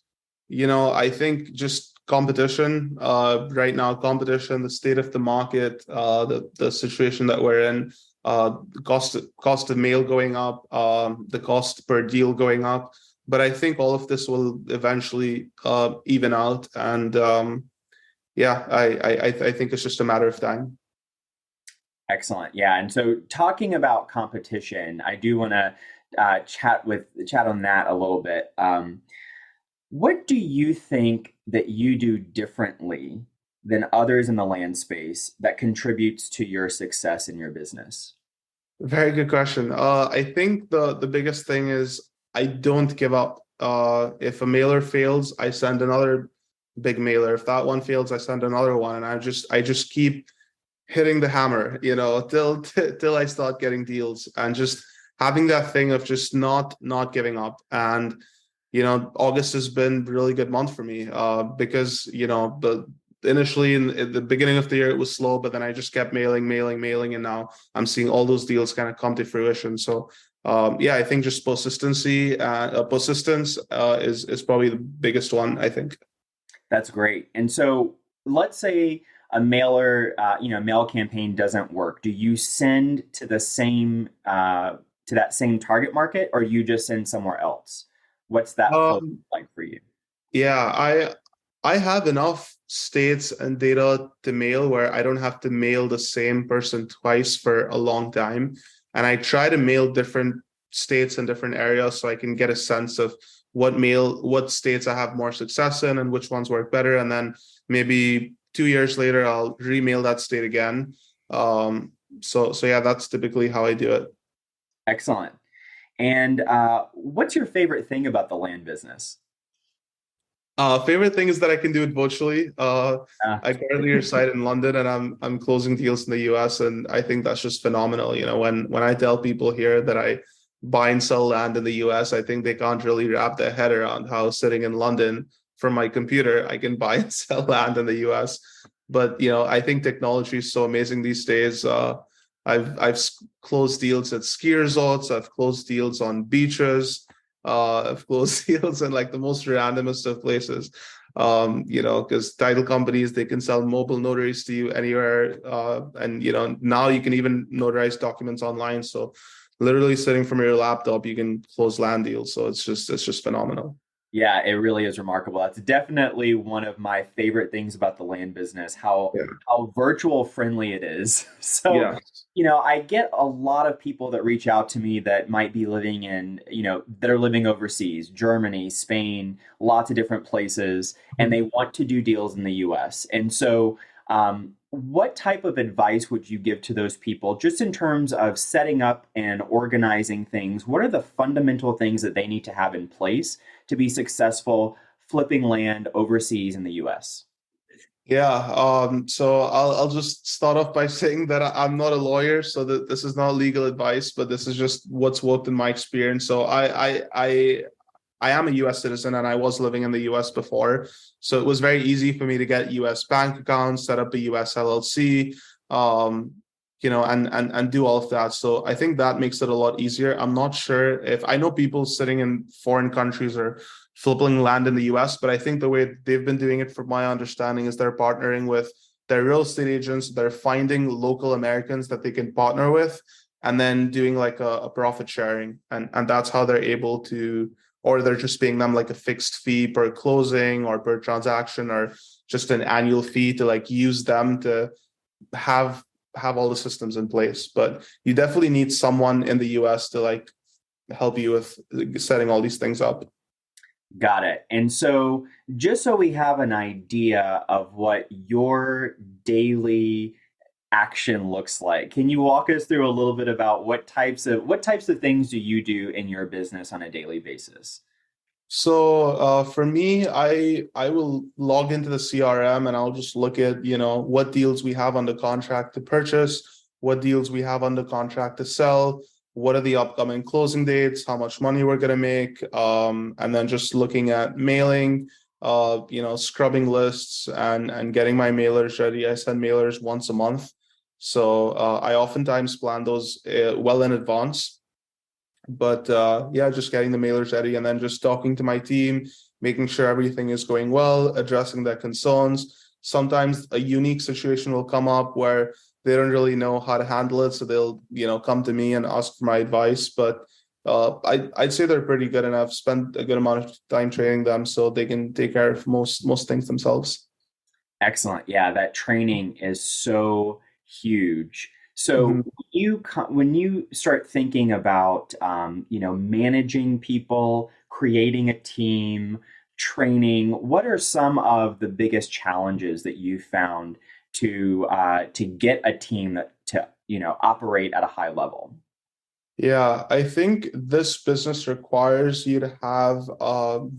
I think just competition. Right now, competition, the state of the market, the situation that we're in, the cost of mail going up, the cost per deal going up. But I think all of this will eventually even out, and I think it's just a matter of time. Excellent. Yeah. And so talking about competition, I do want to chat on that a little bit. What do you think that you do differently than others in the land space that contributes to your success in your business? Very good question. I think the biggest thing is I don't give up. If a mailer fails, I send another big mailer. If that one fails, I send another one, and I just keep hitting the hammer, till I start getting deals, and just having that thing of just not giving up. And August has been a really good month for me because initially in the beginning of the year it was slow, but then I just kept mailing, and now I'm seeing all those deals kind of come to fruition. So I think just persistence is probably the biggest one, I think. That's great. And so let's say a mail campaign doesn't work. Do you send to the same to that same target market, or you just send somewhere else? What's that flow like for you? Yeah, I have enough states and data to mail where I don't have to mail the same person twice for a long time. And I try to mail different states and different areas so I can get a sense of what states I have more success in and which ones work better. And then maybe 2 years later, I'll remail that state again. So yeah, that's typically how I do it. Excellent. And what's your favorite thing about the land business? Favorite thing is that I can do it virtually. Uh, I currently reside in London, and I'm closing deals in the US, and I think that's just phenomenal. You know, when I tell people here that I buy and sell land in the US, I think they can't really wrap their head around how sitting in London from my computer, I can buy and sell land in the US. But you know, I think technology is so amazing these days. I've closed deals at ski resorts. I've closed deals on beaches. Of course, deals in like the most randomest of places. You know, because title companies, they can sell mobile notaries to you anywhere. And you know, now you can even notarize documents online. So literally sitting from your laptop, you can close land deals. So it's just phenomenal. Yeah, it really is remarkable. That's definitely one of my favorite things about the land business, Yeah. how virtual friendly it is. So, Yeah. I get a lot of people that reach out to me that might be living in, that are living overseas, Germany, Spain, lots of different places, and they want to do deals in the US. And so, what type of advice would you give to those people just in terms of setting up and organizing things? What are the fundamental things that they need to have in place to be successful flipping land overseas in the US? Yeah, so I'll just start off by saying that I'm not a lawyer, so that this is not legal advice, but this is just what's worked in my experience. So I am a US citizen and I was living in the US before. So it was very easy for me to get US bank accounts, set up a US LLC, and do all of that. So I think that makes it a lot easier. I'm not sure if I know people sitting in foreign countries or flipping land in the US, but I think the way they've been doing it, from my understanding, is they're partnering with their real estate agents. They're finding local Americans that they can partner with and then doing like a profit sharing. And that's how they're able to, or they're just paying them like a fixed fee per closing or per transaction, or just an annual fee to like use them to have all the systems in place. But you definitely need someone in the US to like help you with setting all these things up. Got it. And so, just so we have an idea of what your daily action looks like, can you walk us through a little bit about what types of things do you do in your business on a daily basis? So for me, I will log into the CRM and I'll just look at, you know, what deals we have under contract to purchase, what deals we have under contract to sell, what are the upcoming closing dates, how much money we're gonna make, and then just looking at mailing, scrubbing lists and getting my mailers ready. I send mailers once a month, so I oftentimes plan those well in advance. But yeah, just getting the mailers ready and then just talking to my team, making sure everything is going well, addressing their concerns. Sometimes a unique situation will come up where they don't really know how to handle it, so they'll, come to me and ask for my advice. But I'd say they're pretty good, and I've spent a good amount of time training them so they can take care of most things themselves. Excellent. Yeah, that training is so huge. So Mhm. when you start thinking about managing people, creating a team, training, what are some of the biggest challenges that you found to get a team that to operate at a high level? Yeah, I think this business requires you to have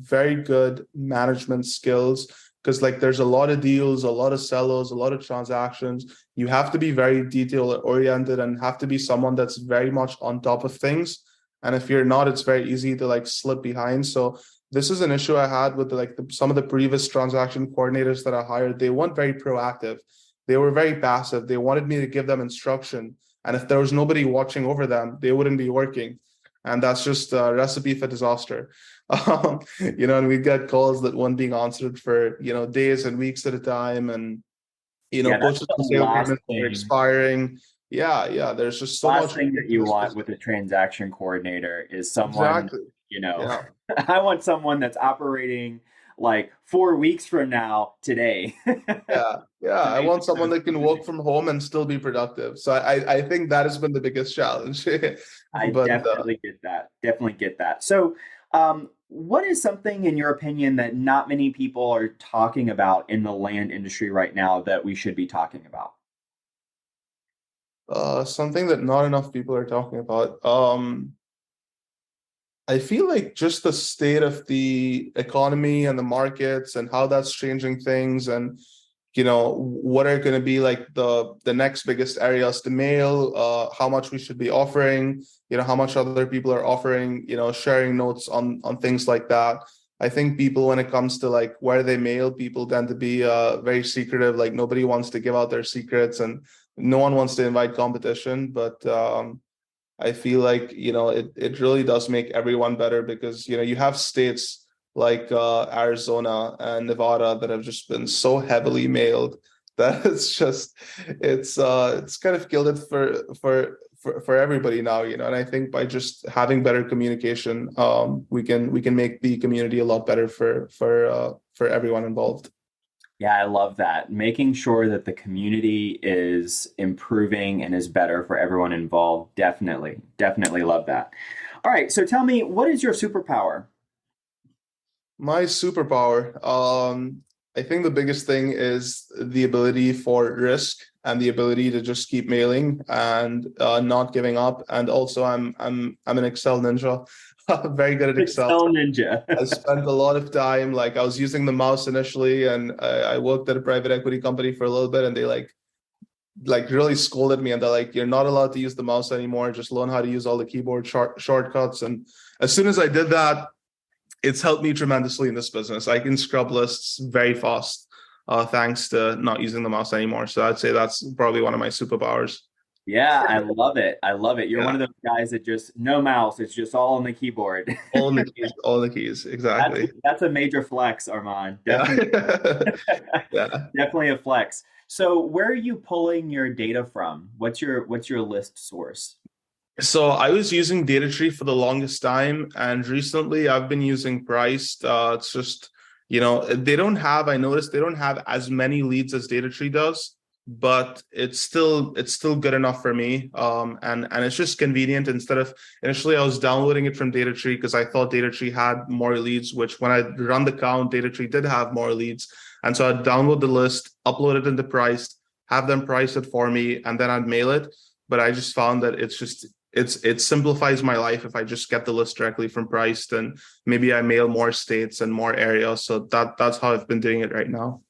very good management skills, because like there's a lot of deals, a lot of sellers, a lot of transactions. You have to be very detail oriented and have to be someone that's very much on top of things. And if you're not, it's very easy to like slip behind. So this is an issue I had with some of the previous transaction coordinators that I hired. They weren't very proactive. They were very passive. They wanted me to give them instruction, and if there was nobody watching over them, they wouldn't be working. And that's just a recipe for disaster. And we get calls that weren't being answered for, days and weeks at a time. And, Yeah, that's purchase the and sale last payments are thing. expiring. Yeah, yeah. There's just so Last much thing that into you this want with business. a transaction coordinator is someone, Exactly. you know, Yeah. I want someone that's operating like 4 weeks from now today. Yeah. Yeah. To I make want sure someone that can work everything. from home and still be productive. So I think that has been the biggest challenge. I But definitely get that. Definitely get that. So, what is something in your opinion that not many people are talking about in the land industry right now that we should be talking about? Something that not enough people are talking about. I feel like just the state of the economy and the markets and how that's changing things, and what are going to be like the next biggest areas to mail, how much we should be offering, how much other people are offering, sharing notes on things like that. I think people, when it comes to like where they mail, people tend to be very secretive. Like nobody wants to give out their secrets, and no one wants to invite competition. But I feel like, it really does make everyone better, because, you have states like Arizona and Nevada that have just been so heavily mailed that it's kind of killed it for everybody now, and I think by just having better communication, we can make the community a lot better for everyone involved. Yeah, I love that. Making sure that the community is improving and is better for everyone involved. Definitely, definitely love that. All right, so tell me, what is your superpower? My superpower, I think the biggest thing is the ability for risk and the ability to just keep mailing and not giving up. And also, I'm an Excel ninja, very good at Excel. Excel Ninja. I spent a lot of time, like I was using the mouse initially, and I worked at a private equity company for a little bit, and they like really scolded me, and they're like, "You're not allowed to use the mouse anymore. Just learn how to use all the keyboard shortcuts." And as soon as I did that, it's helped me tremendously in this business. I can scrub lists very fast, thanks to not using the mouse anymore. So I'd say that's probably one of my superpowers. Yeah, I love it. I love it. You're one Yeah, of those guys that just no mouse, it's just all on the keyboard. all the keys, That's exactly. that's a major flex, Armaan. Definitely, Yeah, yeah. definitely a flex. So where are you pulling your data from? What's your list source? So I was using DataTree for the longest time, and recently I've been using Priced. It's just, I noticed they don't have as many leads as DataTree does, but it's still good enough for me. And it's just convenient. Instead of initially I was downloading it from DataTree because I thought DataTree had more leads, which when I run the count, DataTree did have more leads. And so I'd download the list, upload it into Priced, have them price it for me, and then I'd mail it. But I just found that it simplifies my life if I just get the list directly from Priced, and maybe I mail more states and more areas. So that's how I've been doing it right now.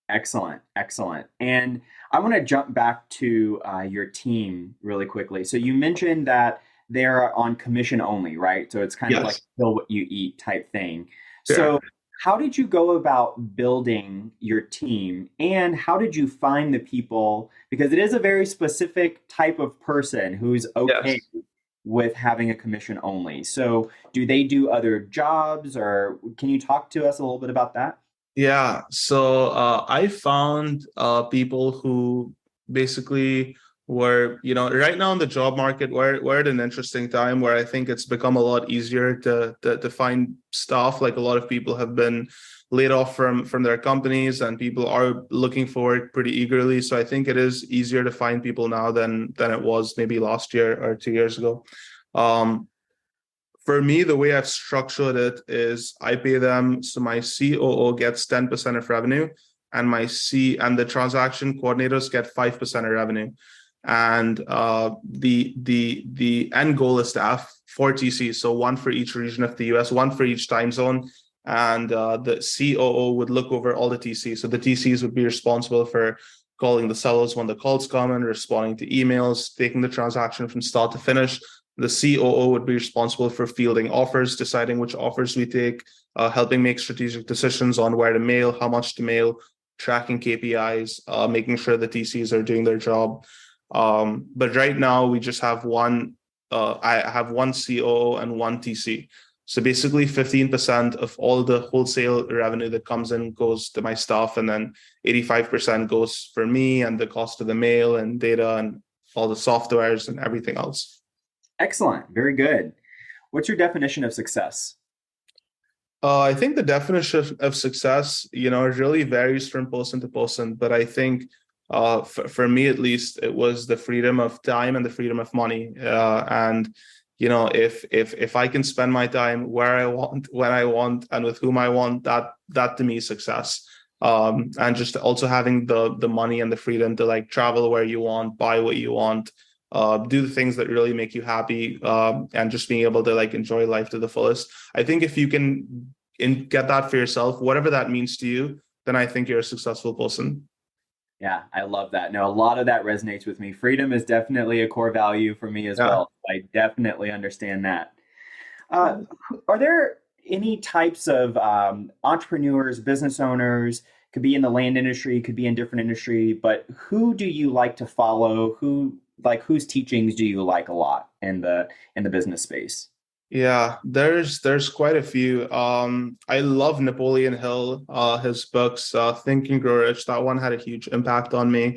Excellent, excellent. And I want to jump back to your team really quickly. So you mentioned that they're on commission only, right? So it's kind of like Yes. kill what you eat type thing. Yeah. So how did you go about building your team, and how did you find the people? Because it is a very specific type of person who's okay Yes. with having a commission only. So do they do other jobs, or can you talk to us a little bit about that? Yeah. So I found people who basically were, right now in the job market, we're at an interesting time where I think it's become a lot easier to find staff. Like a lot of people have been laid off from their companies, and people are looking for it pretty eagerly. So I think it is easier to find people now than it was maybe last year or 2 years ago. Um, for me, the way I've structured it is I pay them. So my COO gets 10% of revenue, and the transaction coordinators get 5% of revenue. And the end goal is to have 4 TCs, so one for each region of the US, one for each time zone. And the COO would look over all the TCs. So the TCs would be responsible for calling the sellers when the calls come in, responding to emails, taking the transaction from start to finish. The COO would be responsible for fielding offers, deciding which offers we take, helping make strategic decisions on where to mail, how much to mail, tracking KPIs, making sure the TCs are doing their job. But right now, we just have one. I have one COO and one TC. So basically, 15% of all the wholesale revenue that comes in goes to my staff, and then 85% goes for me and the cost of the mail and data and all the softwares and everything else. Excellent. Very good. What's your definition of success? I think the definition of success, it really varies from person to person. But I think, for me at least, it was the freedom of time and the freedom of money. And if I can spend my time where I want, when I want, and with whom I want, that to me is success. And just also having the money and the freedom to like travel where you want, buy what you want, do the things that really make you happy, and just being able to like enjoy life to the fullest. I think if you can get that for yourself, whatever that means to you, then I think you're a successful person. Yeah, I love that. No, a lot of that resonates with me. Freedom is definitely a core value for me as Yeah. well. I definitely understand that. Uh, are there any types of entrepreneurs, business owners, could be in the land industry, could be in different industry, but who do you like to follow? Whose teachings do you like a lot in the business space? Yeah, there's quite a few. I love Napoleon Hill, his books, Think and Grow Rich. That one had a huge impact on me.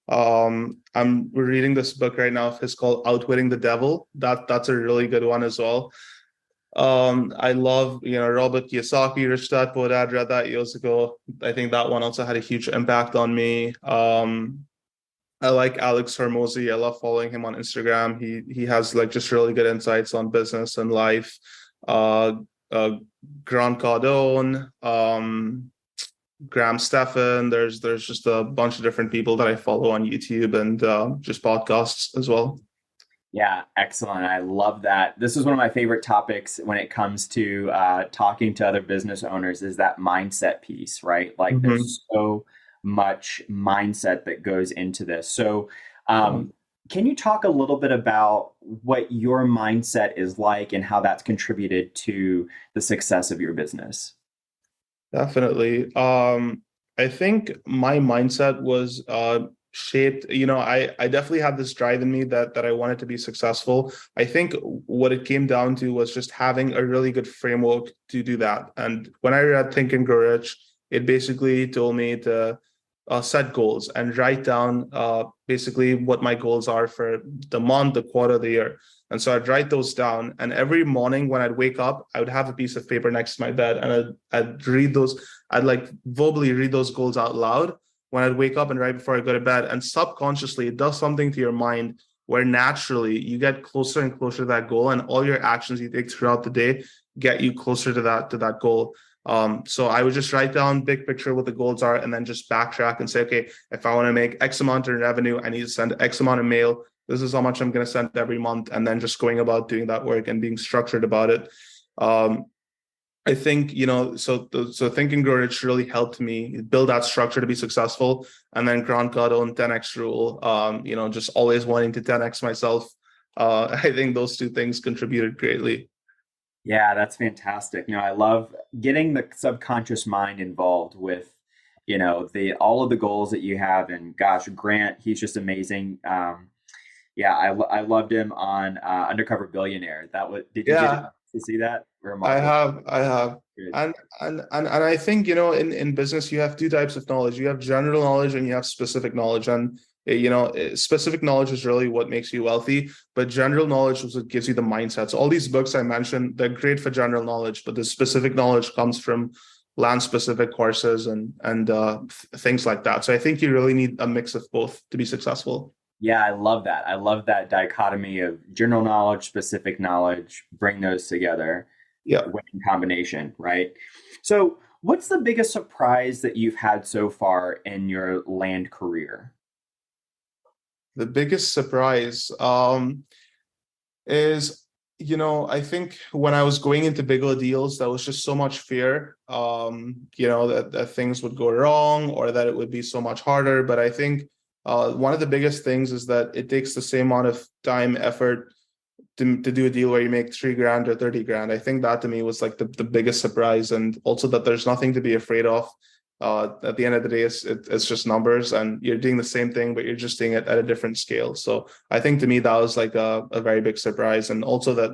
I'm reading this book right now. It's called Outwitting the Devil. That's a really good one as well. I love, Robert Kiyosaki, Rich Dad Poor Dad, read that years ago. I think that one also had a huge impact on me. I like Alex Hormozy. I love following him on Instagram. He has like just really good insights on business and life. Uh, uh, Grant Cardone, Graham Stephan. There's just a bunch of different people that I follow on YouTube and just podcasts as well. Yeah, excellent. I love that. This is one of my favorite topics when it comes to talking to other business owners is that mindset piece, right? Like Mhm. there's so much mindset that goes into this. So, um, can you talk a little bit about what your mindset is like and how that's contributed to the success of your business? Definitely. I think my mindset was shaped, I definitely had this drive in me that I wanted to be successful. I think what it came down to was just having a really good framework to do that. And when I read Think and Grow Rich, it basically told me to set goals and write down basically what my goals are for the month, the quarter, the year. And so I'd write those down. And every morning when I'd wake up, I would have a piece of paper next to my bed and I'd read those. I'd like verbally read those goals out loud when I'd wake up and right before I go to bed. And subconsciously, it does something to your mind where naturally you get closer and closer to that goal. And all your actions you take throughout the day get you closer to that goal. So I would just write down big picture what the goals are and then just backtrack and say, okay, if I want to make X amount in revenue, I need to send X amount of mail. This is how much I'm going to send every month. And then just going about doing that work and being structured about it. Um, I think, so Think and Grow Rich really helped me build that structure to be successful. And then Grant Cardone 10X rule, just always wanting to 10X myself. I think those two things contributed greatly. Yeah, that's fantastic. I love getting the subconscious mind involved with, the all of the goals that you have. And gosh, Grant, he's just amazing. Yeah, I loved him on Undercover Billionaire. That was, did you get Yeah, to see that? I Remarkable. have, I have. Good. And I think, in business, you have two types of knowledge. You have general knowledge and you have specific knowledge. And, specific knowledge is really what makes you wealthy, but general knowledge is what gives you the mindset. So all these books I mentioned, they're great for general knowledge, but the specific knowledge comes from land specific courses and things like that. So I think you really need a mix of both to be successful. Yeah, I love that. I love that dichotomy of general knowledge, specific knowledge, bring those together, Yeah. winning combination, right? So, what's the biggest surprise that you've had so far in your land career? The biggest surprise is, I think when I was going into bigger deals, there was just so much fear, that things would go wrong or that it would be so much harder. But I think one of the biggest things is that it takes the same amount of time, effort to do a deal where you make 3 grand or 30 grand. I think that to me was like the biggest surprise. And also that there's nothing to be afraid of. At the end of the day, it's just numbers and you're doing the same thing, but you're just doing it at a different scale. So I think to me, that was like a very big surprise. And also that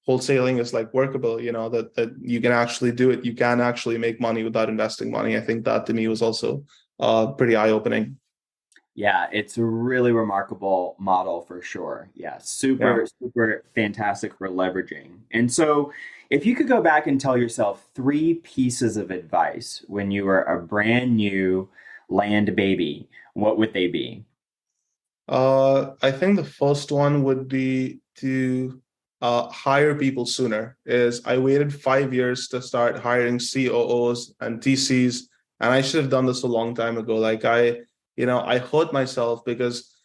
wholesaling is like workable, that you can actually do it. You can actually make money without investing money. I think that to me was also pretty eye-opening. Yeah, it's a really remarkable model for sure. Yeah, Yeah. super, super fantastic for leveraging. And so, if you could go back and tell yourself three pieces of advice when you were a brand new land baby, what would they be? I think the first one would be to hire people sooner. Is I waited 5 years to start hiring COOs and TCs And I should have done this a long time ago. Like I hurt myself because,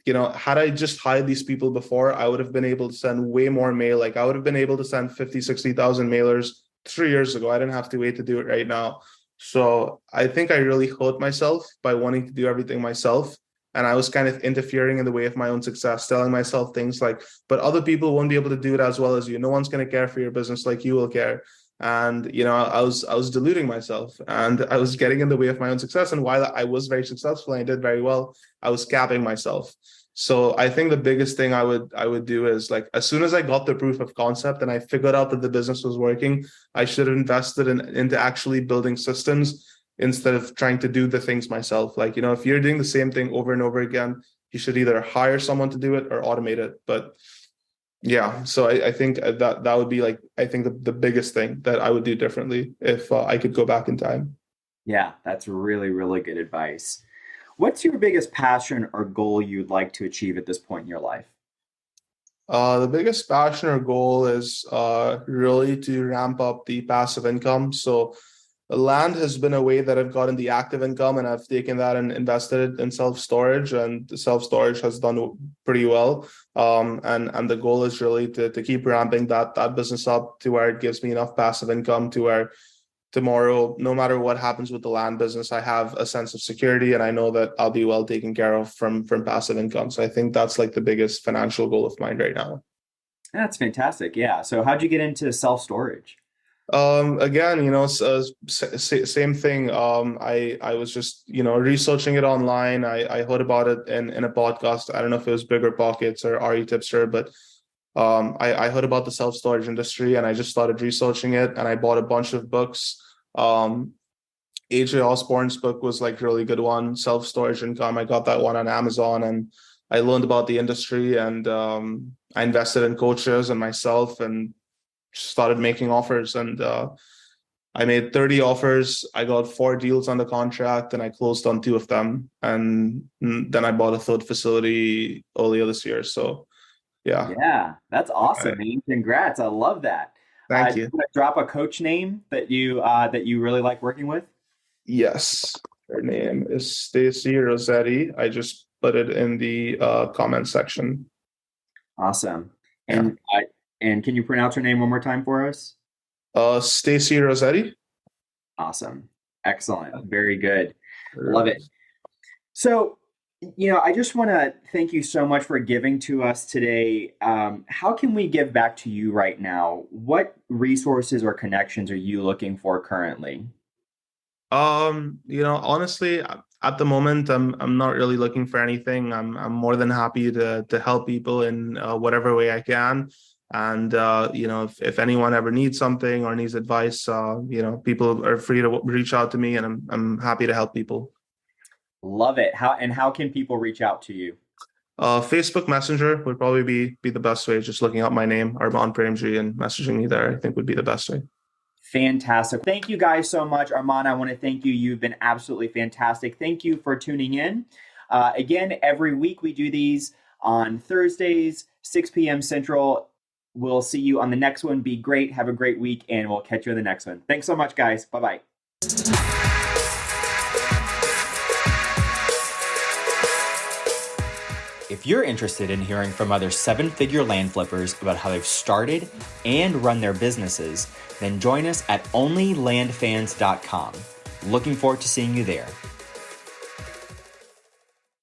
had I just hired these people before, I would have been able to send way more mail. Like I would have been able to send 50, 60,000 mailers 3 years ago. I didn't have to wait to do it right now. So I think I really hurt myself by wanting to do everything myself. And I was kind of interfering in the way of my own success, telling myself things like, but other people won't be able to do it as well as you. No one's going to care for your business like you will care. And I was deluding myself, and I was getting in the way of my own success. And while I was very successful and I did very well, I was capping myself. So I think the biggest thing I would do is, like, as soon as I got the proof of concept and I figured out that the business was working, I should have invested into actually building systems instead of trying to do the things myself. Like, if you're doing the same thing over and over again, you should either hire someone to do it or automate it. But yeah, so I think that would be, like, I think the biggest thing that I would do differently if I could go back in time. Yeah, that's really, really good advice. What's your biggest passion or goal you'd like to achieve at this point in your life? The biggest passion or goal is really to ramp up the passive income. So land has been a way that I've gotten the active income, and I've taken that and invested it in self-storage, and the self-storage has done pretty well. And the goal is really to keep ramping that business up to where it gives me enough passive income to where tomorrow, no matter what happens with the land business, I have a sense of security and I know that I'll be well taken care of from passive income. So I think that's, like, the biggest financial goal of mine right now. That's fantastic. Yeah. So how'd you get into self-storage? Again, same thing. I was just, researching it online. I heard about it in a podcast. I don't know if it was Bigger Pockets or RE Tipster, but I heard about the self-storage industry and I just started researching it, and I bought a bunch of books. AJ Osborne's book was, like, really good one, Self-Storage Income. I got that one on Amazon, and I learned about the industry, and I invested in coaches and myself and started making offers. And I made 30 offers. I got 4 deals under contract, and I closed on 2 of them. And then I bought a 3rd facility earlier this year. So yeah. Yeah, that's awesome, man. Congrats. I love that. Thank Do you. you want to drop a coach name that you really like working with? Yes. Her name is Stacy Rossetti. I just put it in the comment section. Awesome. Yeah. And can you pronounce her name one more time for us? Stacy Rossetti. Awesome. Excellent. Very good. Love it. So, I just want to thank you so much for giving to us today. How can we give back to you right now? What resources or connections are you looking for currently? Honestly, at the moment, I'm not really looking for anything. I'm more than happy to help people in whatever way I can. And if anyone ever needs something or needs advice, people are free to reach out to me, and I'm happy to help people. Love it. How can people reach out to you? Facebook Messenger would probably be the best way. Just looking up my name, Armaan Premjee, and messaging me there, I think, would be the best way. Fantastic. Thank you guys so much. Armaan, I want to thank you. You've been absolutely fantastic. Thank you for tuning in. Again, every week we do these on Thursdays, 6 p.m. Central. We'll see you on the next one. Be great. Have a great week, and we'll catch you in the next one. Thanks so much, guys. Bye-bye. If you're interested in hearing from other 7-figure land flippers about how they've started and run their businesses, then join us at onlylandfans.com. Looking forward to seeing you there.